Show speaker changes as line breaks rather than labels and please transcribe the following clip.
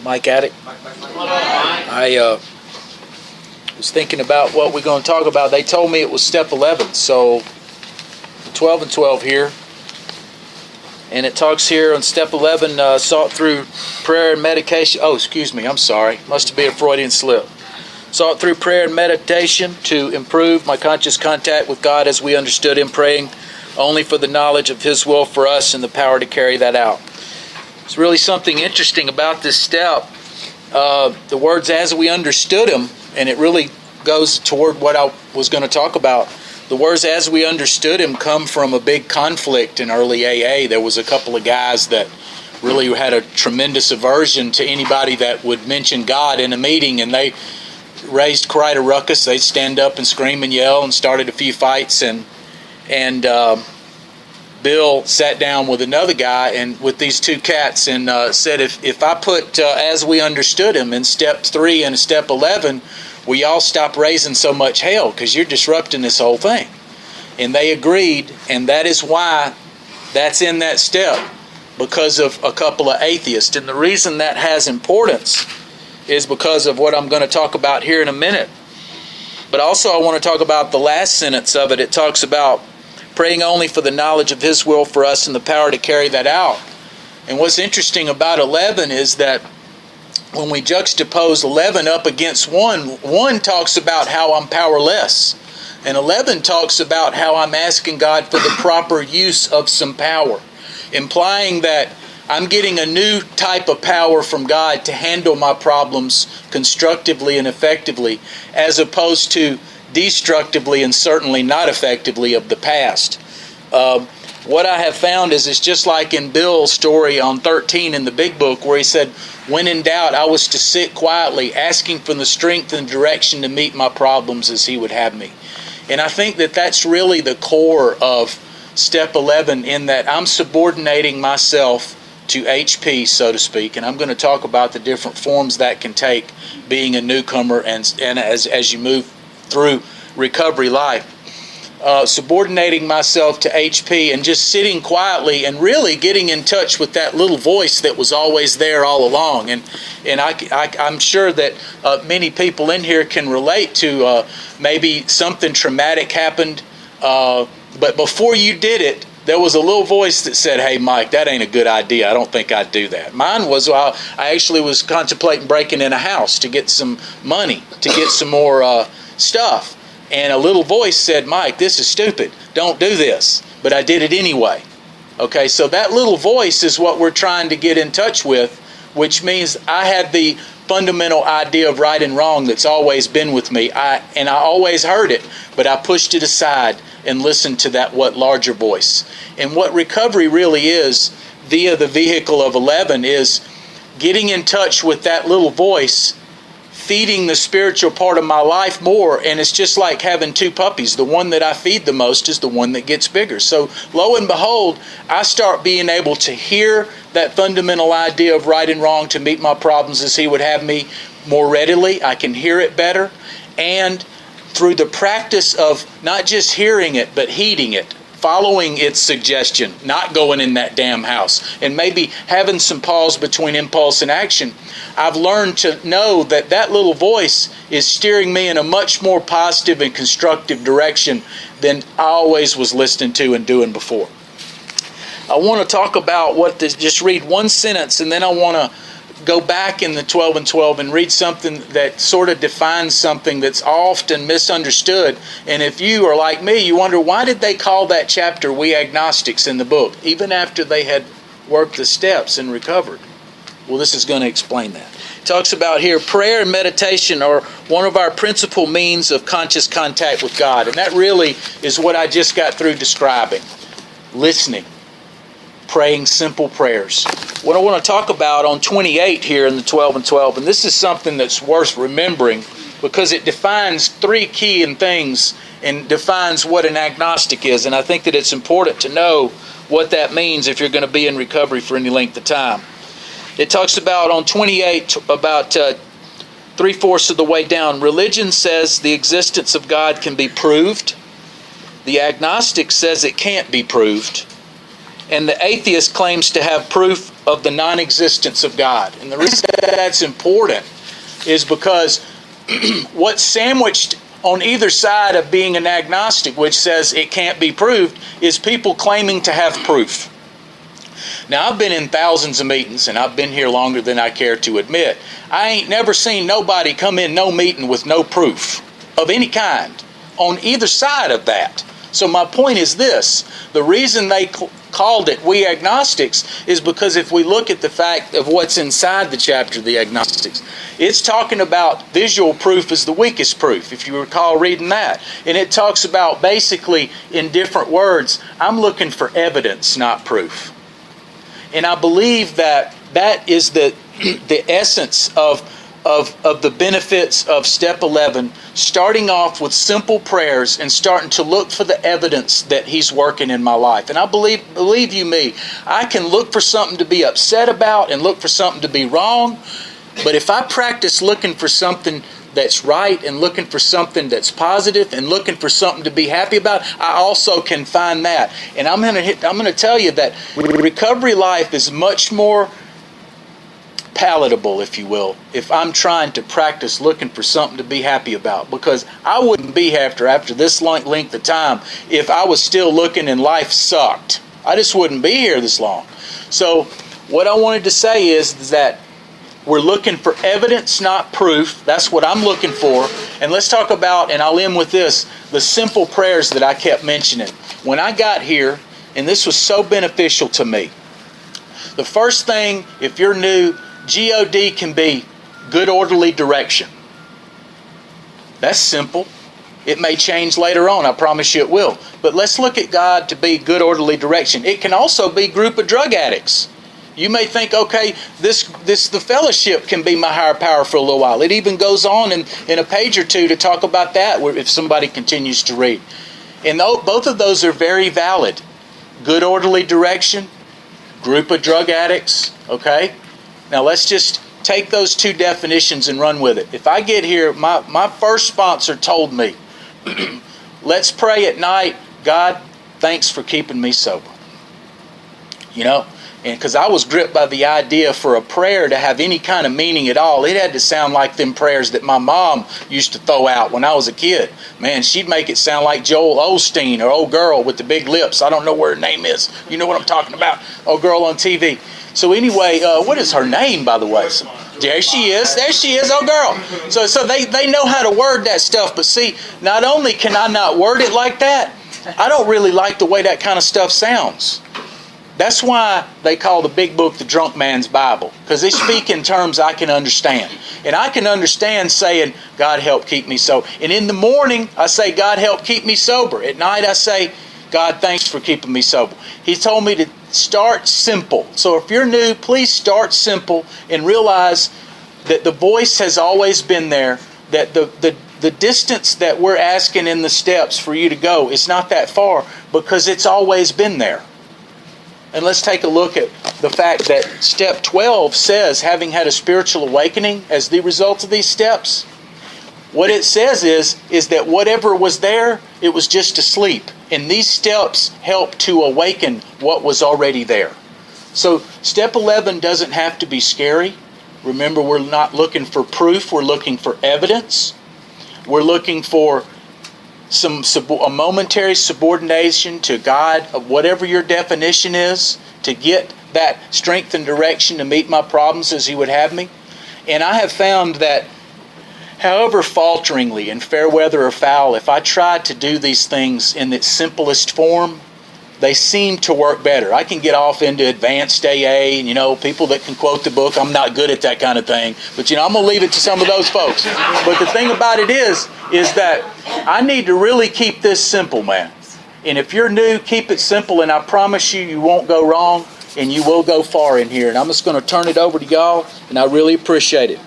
Mike Attic. I was thinking about what we're going to talk about. They told me it was step 11, so 12 and 12 here. And it talks here on step 11, sought through prayer and medication. Oh, excuse me, I'm sorry. Must be a Freudian slip. Sought through prayer and meditation to improve my conscious contact with God as we understood Him, praying only for the knowledge of His will for us and the power to carry that out. It's really something interesting about this step. The words "as we understood Him," and it really goes toward what I was going to talk about. The words "as we understood Him" come from a big conflict in early AA. There was a couple of guys that really had a tremendous aversion to anybody that would mention God in a meeting, and they raised quite a ruckus. They'd stand up and scream and yell and started a few fights, and Bill sat down with another guy and with these two cats and said, if I put "as we understood Him" in step 3 and step 11, will y'all stop raising so much hell, because you're disrupting this whole thing. And they agreed, and that is why that's in that step, because of a couple of atheists. And the reason that has importance is because of what I'm going to talk about here in a minute. But also I want to talk about the last sentence of it. It talks about praying only for the knowledge of His will for us and the power to carry that out. And what's interesting about 11 is that when we juxtapose 11 up against 1 talks about how I'm powerless. And 11 talks about how I'm asking God for the proper use of some power, implying that I'm getting a new type of power from God to handle my problems constructively and effectively, as opposed to destructively and certainly not effectively of the past. What I have found is it's just like in Bill's story on 13 in the Big Book, where he said, when in doubt, I was to sit quietly, asking for the strength and direction to meet my problems as He would have me. And I think that that's really the core of step 11, in that I'm subordinating myself to HP, so to speak. And I'm going to talk about the different forms that can take being a newcomer and as you move through recovery life. Subordinating myself to HP and just sitting quietly and really getting in touch with that little voice that was always there all along. And I'm sure that many people in here can relate to maybe something traumatic happened, but before you did it, there was a little voice that said, "Hey, Mike, that ain't a good idea. I don't think I'd do that." Mine was, I actually was contemplating breaking in a house to get some money, to get some more stuff. And a little voice said, "Mike, this is stupid. Don't do this." But I did it anyway. Okay, so that little voice is what we're trying to get in touch with, which means I had the fundamental idea of right and wrong that's always been with me. I always heard it, but I pushed it aside and listened to that larger voice. And what recovery really is, via the vehicle of 11, is getting in touch with that little voice, feeding the spiritual part of my life more. And it's just like having two puppies. The one that I feed the most is the one that gets bigger. So lo and behold, I start being able to hear that fundamental idea of right and wrong to meet my problems as He would have me more readily. I can hear it better. And through the practice of not just hearing it, but heeding it, following its suggestion, not going in that damn house, and maybe having some pause between impulse and action, I've learned to know that that little voice is steering me in a much more positive and constructive direction than I always was listening to and doing before. I want to talk about just read one sentence, and then I want to go back in the 12 and 12 and read something that sort of defines something that's often misunderstood. And if you are like me, you wonder, why did they call that chapter "We Agnostics" in the book, even after they had worked the steps and recovered? Well, this is going to explain that. It talks about here, prayer and meditation are one of our principal means of conscious contact with God. And that really is what I just got through describing. Listening. Praying simple prayers. What I want to talk about on 28 here in the 12 and 12, and this is something that's worth remembering because it defines 3 key things and defines what an agnostic is. And I think that it's important to know what that means if you're going to be in recovery for any length of time. It talks about on 28, about 3/4 of the way down, religion says the existence of God can be proved. The agnostic says it can't be proved. And the atheist claims to have proof of the non-existence of God. And the reason that's important is because what's sandwiched on either side of being an agnostic, which says it can't be proved, is people claiming to have proof. Now, I've been in thousands of meetings, and I've been here longer than I care to admit. I ain't never seen nobody come in no meeting with no proof of any kind on either side of that. So my point is this: the reason they called it We Agnostics is because if we look at the fact of what's inside the chapter of the agnostics, it's talking about visual proof as the weakest proof, if you recall reading that. And it talks about basically, in different words, I'm looking for evidence, not proof. And I believe that that is the essence of the benefits of step 11, starting off with simple prayers and starting to look for the evidence that He's working in my life. And I believe you me, I can look for something to be upset about and look for something to be wrong, but if I practice looking for something that's right and looking for something that's positive and looking for something to be happy about, I also can find that. And I'm going to tell you that recovery life is much more palatable, if you will, if I'm trying to practice looking for something to be happy about, because I wouldn't be after this length of time if I was still looking and life sucked. I just wouldn't be here this long. So what I wanted to say is that we're looking for evidence, not proof. That's what I'm looking for. And let's talk about, and I'll end with this, the simple prayers that I kept mentioning. When I got here, and this was so beneficial to me, the first thing, if you're new, G-O-D can be good orderly direction. That's simple. It may change later on, I promise you it will. But let's look at God to be good orderly direction. It can also be group of drug addicts. You may think, okay, the fellowship can be my higher power for a little while. It even goes on in a page or two to talk about that if somebody continues to read. And both of those are very valid. Good orderly direction, group of drug addicts, okay? Now let's just take those two definitions and run with it. If I get here, my first sponsor told me, let's pray at night, God, thanks for keeping me sober. You know? And because I was gripped by the idea for a prayer to have any kind of meaning at all, it had to sound like them prayers that my mom used to throw out when I was a kid. Man, she'd make it sound like Joel Osteen or old girl with the big lips. I don't know where her name is. You know what I'm talking about? Old girl on TV. So anyway, what is her name, by the way? There she is. There she is, old girl. So they know how to word that stuff. But see, not only can I not word it like that, I don't really like the way that kind of stuff sounds. That's why they call the big book the drunk man's Bible, because they speak in terms I can understand. And I can understand saying, God help keep me sober. And in the morning, I say, God help keep me sober. At night, I say, God, thanks for keeping me sober. He told me to start simple. So if you're new, please start simple and realize that the voice has always been there, that the distance that we're asking in the steps for you to go is not that far, because it's always been there. And let's take a look at the fact that step 12 says, having had a spiritual awakening as the result of these steps, what it says is that whatever was there, it was just asleep. And these steps help to awaken what was already there. So step 11 doesn't have to be scary. Remember, we're not looking for proof, we're looking for evidence. We're looking for a momentary subordination to God of whatever your definition is, to get that strength and direction to meet my problems as He would have me. And I have found that however falteringly, in fair weather or foul, if I try to do these things in its simplest form, they seem to work better. I can get off into advanced AA and, people that can quote the book. I'm not good at that kind of thing. But, I'm going to leave it to some of those folks. But the thing about it is that I need to really keep this simple, man. And if you're new, keep it simple, and I promise you won't go wrong, and you will go far in here. And I'm just going to turn it over to y'all, and I really appreciate it.